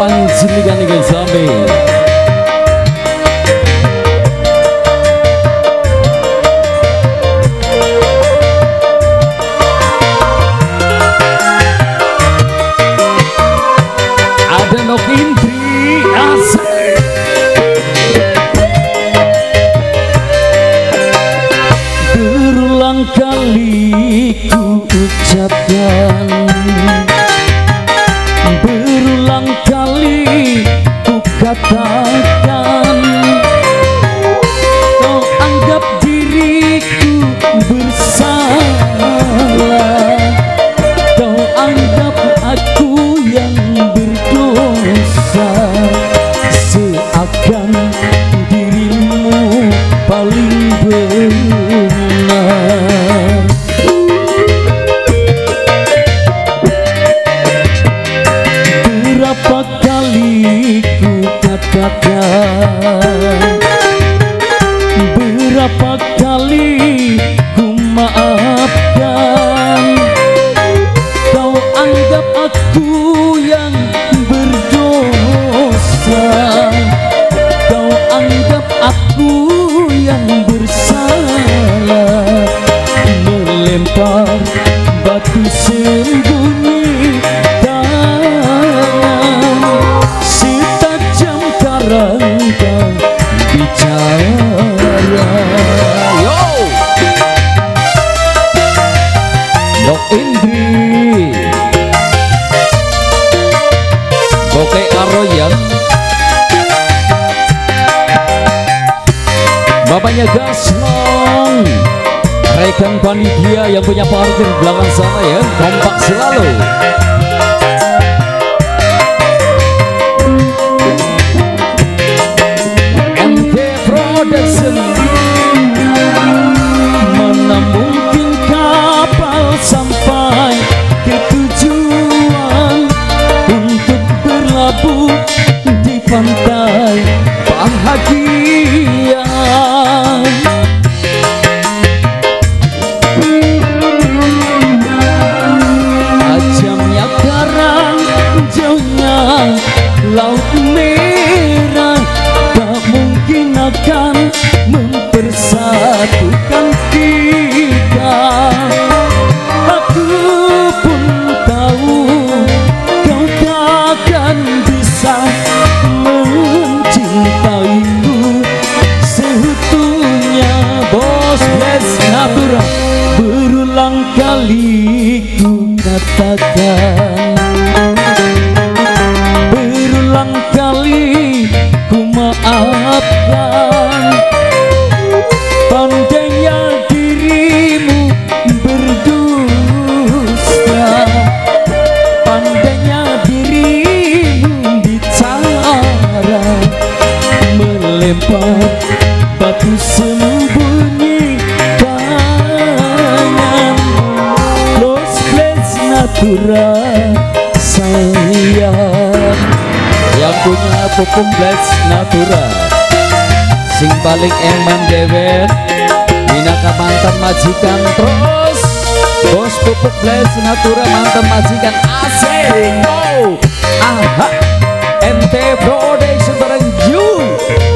panjenengan ingkang sami. Ada Nok Indri asik. Berulang kali ku ucapkan, berulang kali ku katakan, kau anggap diriku bersalah, kau anggap aku yang berdosa, seakan dirimu paling benar. Berapa kali ku katakan, berapa kali ku maafkan, kau anggap aku yang berdosa, kau anggap aku yang bersalah, melempar batu sembunyi tangan, setajam karang kau bicara. Yo, Nok Indri, Boke Aroyan, bapaknya Gaslong, rekan panitia yang punya parkir belakang sana ya, kompak selalu. MT Production, mana mungkin kapal sampai ke tujuan untuk berlabuh di pantai bahagia. Tajamnya karang, jauhnya laut merah, tak mungkin akan mempersatukan kita. Aku pun tahu kau takkan bisa mencintaiku seutuhnya. Bos Bless Natura, berulang kali ku katakan, berulang kali ku maafkan, pandainya dirimu berdusta, pandainya dirimu bicara, melempar batu sembunyi tangan. Los Bless Natura sayang, yang punya Pupung Bless Natura, sing paling eman dewek, minaka mantan majikan terus. Bos Pupuk Bless Natura mantan majikan asik. Oh, aha, MT Production bareng you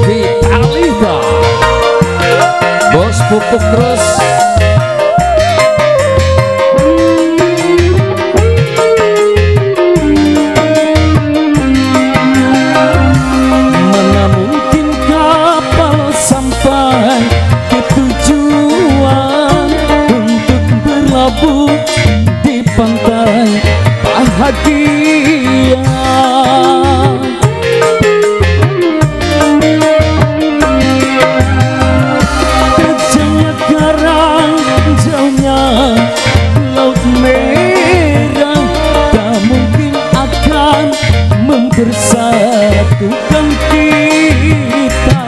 Vitalita, Bos Pupuk terus. Mana mungkin kapal sampai ke tujuan untuk berlabuh di pantai bahagia. Kecilnya karang, jauhnya laut merah, tak mungkin akan mempersatukan kita.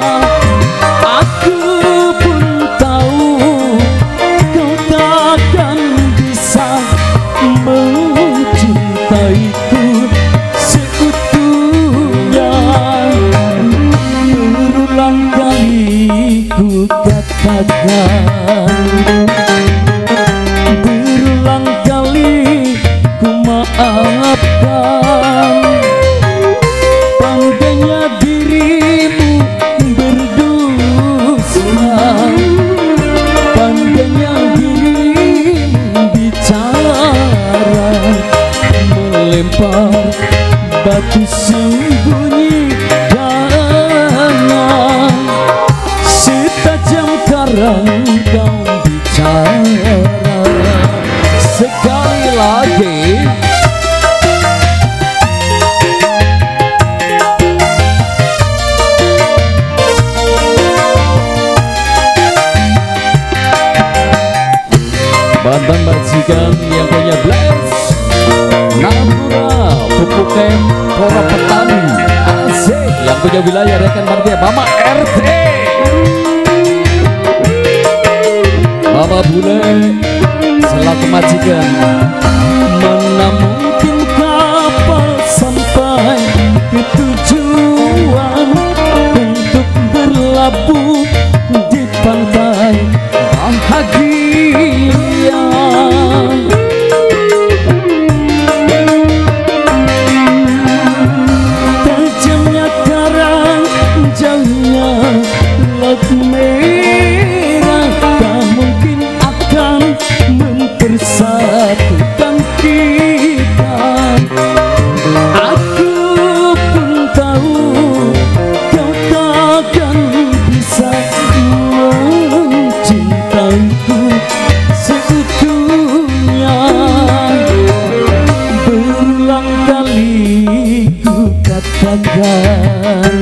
Aku pun tahu kau takkan bisa mencintaiku seutuhnya. Berulang kali ku katakan, berulang kali ku maafkan, sembunyi kanan, setajam karang kau bicara. Sekali lagi mantan majikan yang punya bless Natura pupuk Pora Petani asik, yang punya wilayah rekan Martia Mama RT Mama Bule selaku majikan. Mana mungkin kapal sampai ke tujuan untuk berlabuh di pantai bahagia. Tajamnya karang, jauhnya laut merah, tak mungkin akan mempersatukan kita. Aku pun tahu kau takkan bisa mencintaiku seutuhnya. Berulang kali ku katakan